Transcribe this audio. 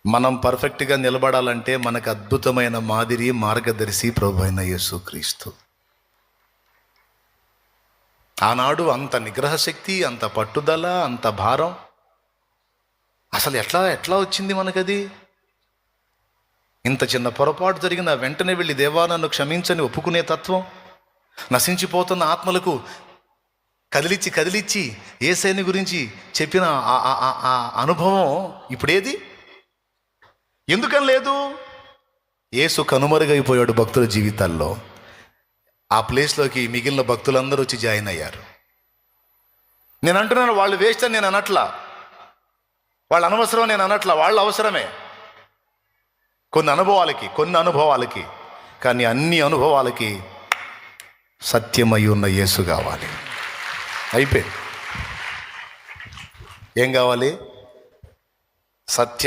మనం పర్ఫెక్ట్గా నిలబడాలంటే మనకు అద్భుతమైన మాదిరి, మార్గదర్శి ప్రభు అయిన యేసుక్రీస్తు. ఆనాడు అంత నిగ్రహ శక్తి, అంత పట్టుదల, అంత భారం, అసలు ఎట్లా ఎట్లా వచ్చింది మనకది? ఇంత చిన్న పొరపాటు జరిగిన వెంటనే వెళ్ళి దేవా నన్ను క్షమించని ఒప్పుకునే తత్వం, నశించిపోతున్న ఆత్మలకు కదిలిచ్చి కదిలిచ్చి యేసయ్యని గురించి చెప్పిన ఆ అనుభవం ఇప్పుడేది? ఎందుకని లేదు? యేసు కనుమరుగైపోయాడు భక్తుల జీవితాల్లో. ఆ ప్లేస్లోకి మిగిలిన భక్తులందరూ వచ్చి జాయిన్ అయ్యారు. నేను అంటున్నాను, వాళ్ళు వేస్ట్ అని నేను అనట్లా, వాళ్ళు అనవసరం నేను అనట్లా, వాళ్ళు అవసరమే కొన్ని అనుభవాలకి. కానీ అన్ని అనుభవాలకి సత్యమై ఉన్న యేసు కావాలి. అయిపోయింది. ఏం కావాలి? సత్యం.